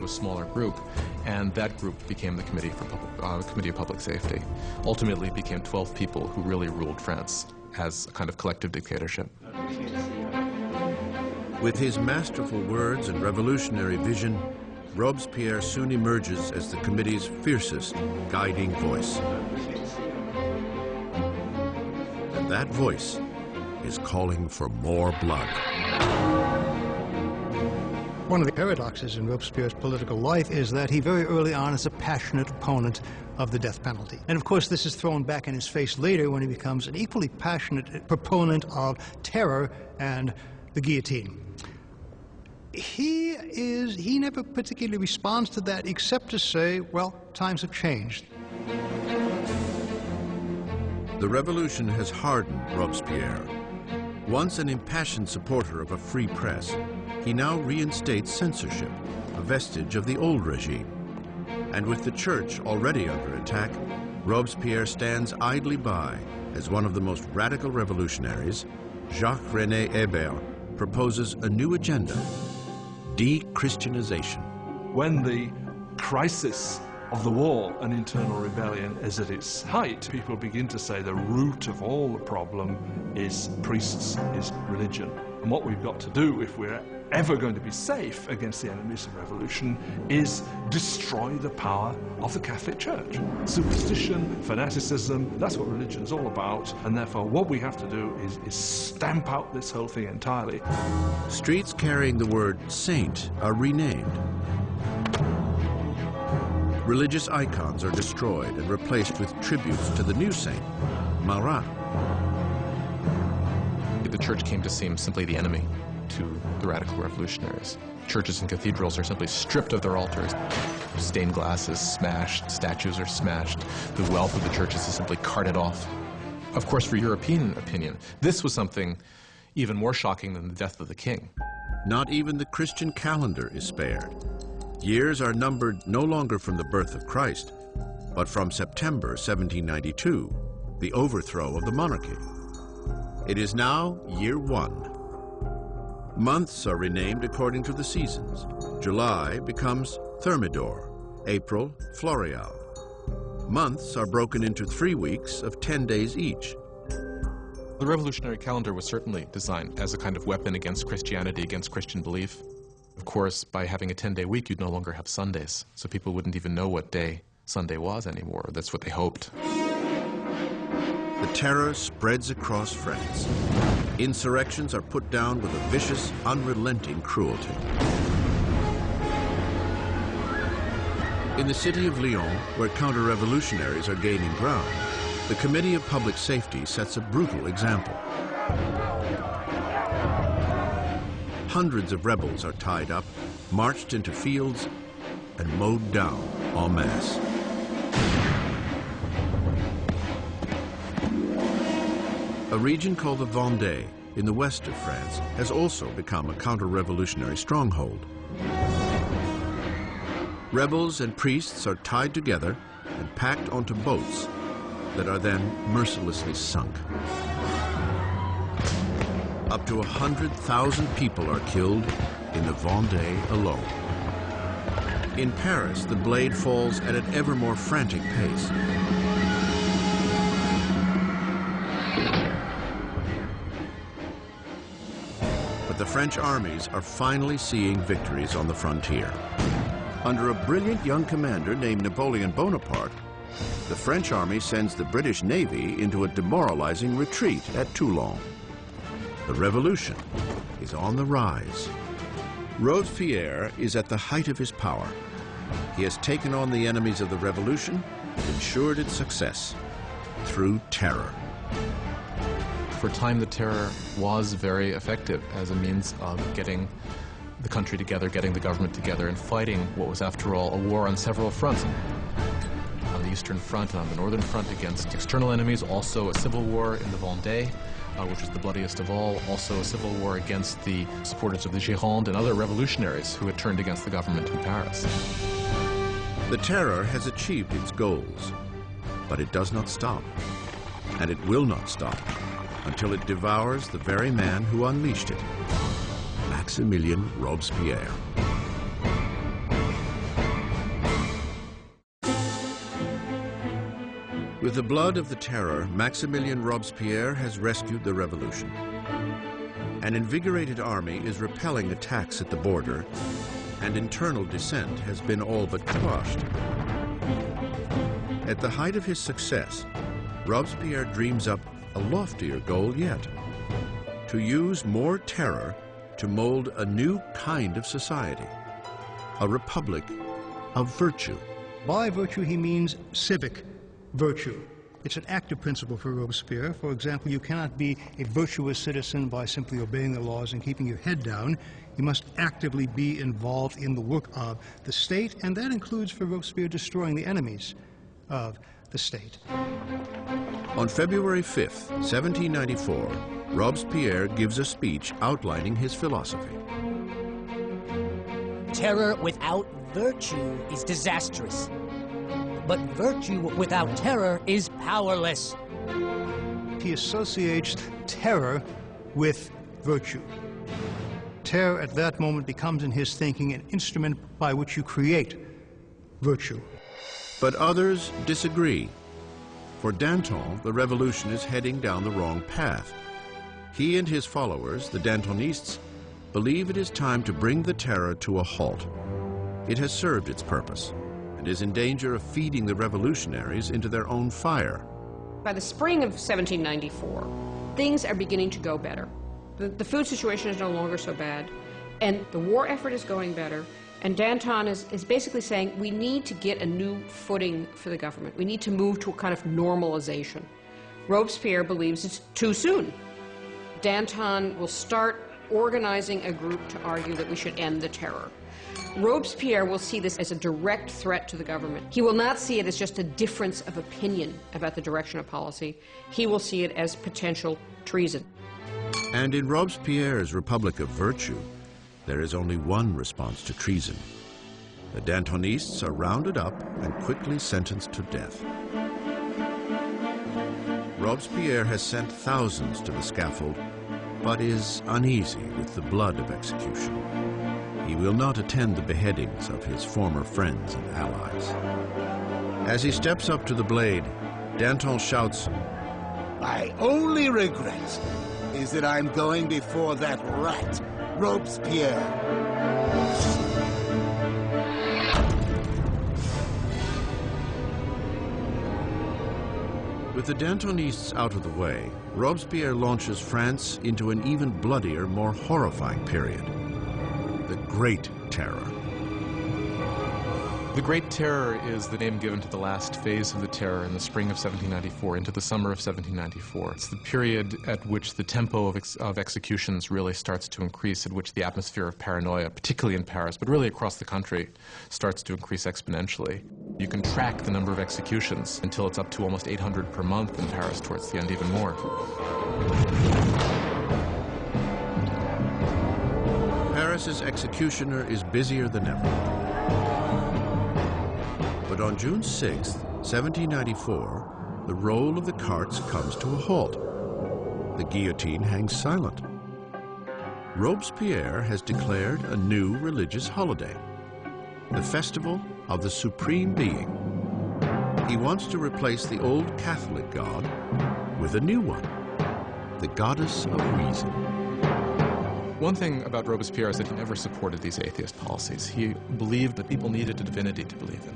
a smaller group, and that group became the Committee of Public Safety. Ultimately, it became 12 people who really ruled France as a kind of collective dictatorship. With his masterful words and revolutionary vision, Robespierre soon emerges as the committee's fiercest guiding voice. And that voice is calling for more blood. One of the paradoxes in Robespierre's political life is that he very early on is a passionate opponent of the death penalty. And of course this is thrown back in his face later when he becomes an equally passionate proponent of terror and the guillotine. He never particularly responds to that except to say, well, times have changed. The revolution has hardened Robespierre. Once an impassioned supporter of a free press, he now reinstates censorship, a vestige of the old regime. And with the church already under attack, Robespierre stands idly by as one of the most radical revolutionaries. Jacques-René Hébert proposes a new agenda: de-Christianization. When the crisis of the war and internal rebellion is at its height, people begin to say the root of all the problem is priests, is religion. And what we've got to do, if we're ever going to be safe against the enemies of revolution, is destroy the power of the Catholic Church. Superstition, fanaticism, that's what religion is all about, and therefore what we have to do is stamp out this whole thing entirely. Streets carrying the word saint are renamed. Religious icons are destroyed and replaced with tributes to the new saint, Marat. The church came to seem simply the enemy to the radical revolutionaries. Churches and cathedrals are simply stripped of their altars. Stained glass is smashed, statues are smashed. The wealth of the churches is simply carted off. Of course, for European opinion, this was something even more shocking than the death of the king. Not even the Christian calendar is spared. Years are numbered no longer from the birth of Christ, but from September 1792, the overthrow of the monarchy. It is now year 1. Months are renamed according to the seasons. July becomes Thermidor, April, Floreal. Months are broken into 3 weeks of 10 days each. The revolutionary calendar was certainly designed as a kind of weapon against Christianity, against Christian belief. Of course, by having a 10-day week, you'd no longer have Sundays, so people wouldn't even know what day Sunday was anymore. That's what they hoped. The terror spreads across France. Insurrections are put down with a vicious, unrelenting cruelty. In the city of Lyon, where counter-revolutionaries are gaining ground, the Committee of Public Safety sets a brutal example. Hundreds of rebels are tied up, marched into fields, and mowed down en masse. A region called the Vendée, in the west of France, has also become a counter-revolutionary stronghold. Rebels and priests are tied together and packed onto boats that are then mercilessly sunk. Up to 100,000 people are killed in the Vendée alone. In Paris, the blade falls at an ever more frantic pace. But the French armies are finally seeing victories on the frontier. Under a brilliant young commander named Napoleon Bonaparte, the French army sends the British Navy into a demoralizing retreat at Toulon. The revolution is on the rise. Robespierre is at the height of his power. He has taken on the enemies of the revolution and ensured its success through terror. For a time, the terror was very effective as a means of getting the country together, getting the government together, and fighting what was, after all, a war on several fronts. On the Eastern Front and on the Northern Front against external enemies, also a civil war in the Vendée, which was the bloodiest of all, also a civil war against the supporters of the Gironde and other revolutionaries who had turned against the government in Paris. The terror has achieved its goals, but it does not stop, and it will not stop until it devours the very man who unleashed it, Maximilien Robespierre. With the blood of the terror, Maximilien Robespierre has rescued the revolution. An invigorated army is repelling attacks at the border, and internal dissent has been all but quashed. At the height of his success, Robespierre dreams up a loftier goal yet: to use more terror to mold a new kind of society, a republic of virtue. By virtue, he means civic virtue. It's an active principle for Robespierre. For example, you cannot be a virtuous citizen by simply obeying the laws and keeping your head down. You must actively be involved in the work of the state, and that includes for Robespierre destroying the enemies of the state. On February 5th, 1794, Robespierre gives a speech outlining his philosophy. Terror without virtue is disastrous, but virtue without terror is powerless. He associates terror with virtue. Terror at that moment becomes in his thinking an instrument by which you create virtue. But others disagree. For Danton, the revolution is heading down the wrong path. He and his followers, the Dantonists, believe it is time to bring the terror to a halt. It has served its purpose and is in danger of feeding the revolutionaries into their own fire. By the spring of 1794, things are beginning to go better. The food situation is no longer so bad, and the war effort is going better, and Danton is basically saying we need to get a new footing for the government. We need to move to a kind of normalization. Robespierre believes it's too soon. Danton will start organizing a group to argue that we should end the terror. Robespierre will see this as a direct threat to the government. He will not see it as just a difference of opinion about the direction of policy. He will see it as potential treason. And in Robespierre's Republic of Virtue, there is only one response to treason. The Dantonists are rounded up and quickly sentenced to death. Robespierre has sent thousands to the scaffold, but is uneasy with the blood of execution. He will not attend the beheadings of his former friends and allies. As he steps up to the blade, Danton shouts, "My only regret is that I'm going before that rat, Robespierre." With the Dantonists out of the way, Robespierre launches France into an even bloodier, more horrifying period: the Great Terror. The Great Terror is the name given to the last phase of the terror in the spring of 1794 into the summer of 1794. It's the period at which the tempo of executions really starts to increase, at which the atmosphere of paranoia, particularly in Paris, but really across the country, starts to increase exponentially. You can track the number of executions until it's up to almost 800 per month in Paris, towards the end even more. Paris's executioner is busier than ever. But on June 6, 1794, the roll of the carts comes to a halt. The guillotine hangs silent. Robespierre has declared a new religious holiday, the festival of the Supreme Being. He wants to replace the old Catholic god with a new one, the goddess of reason. One thing about Robespierre is that he never supported these atheist policies. He believed that people needed a divinity to believe in.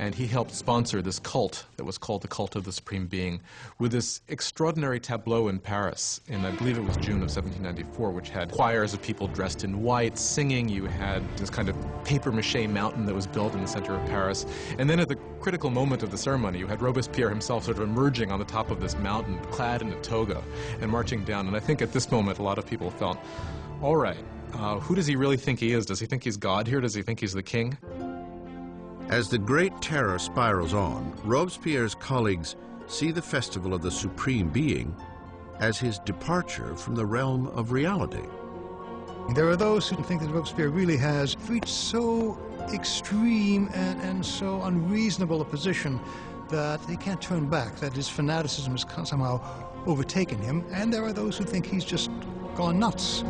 And he helped sponsor this cult that was called the Cult of the Supreme Being, with this extraordinary tableau in Paris in, I believe it was June of 1794, which had choirs of people dressed in white singing. You had this kind of papier-mâché mountain that was built in the center of Paris. And then at the critical moment of the ceremony, you had Robespierre himself sort of emerging on the top of this mountain, clad in a toga, and marching down. And I think at this moment, a lot of people felt, all right, who does he really think he is? Does he think he's God here? Does he think he's the king? As the Great Terror spirals on, Robespierre's colleagues see the festival of the Supreme Being as his departure from the realm of reality. There are those who think that Robespierre really has reached so extreme and so unreasonable a position that he can't turn back, that his fanaticism has somehow overtaken him. And there are those who think he's just gone nuts.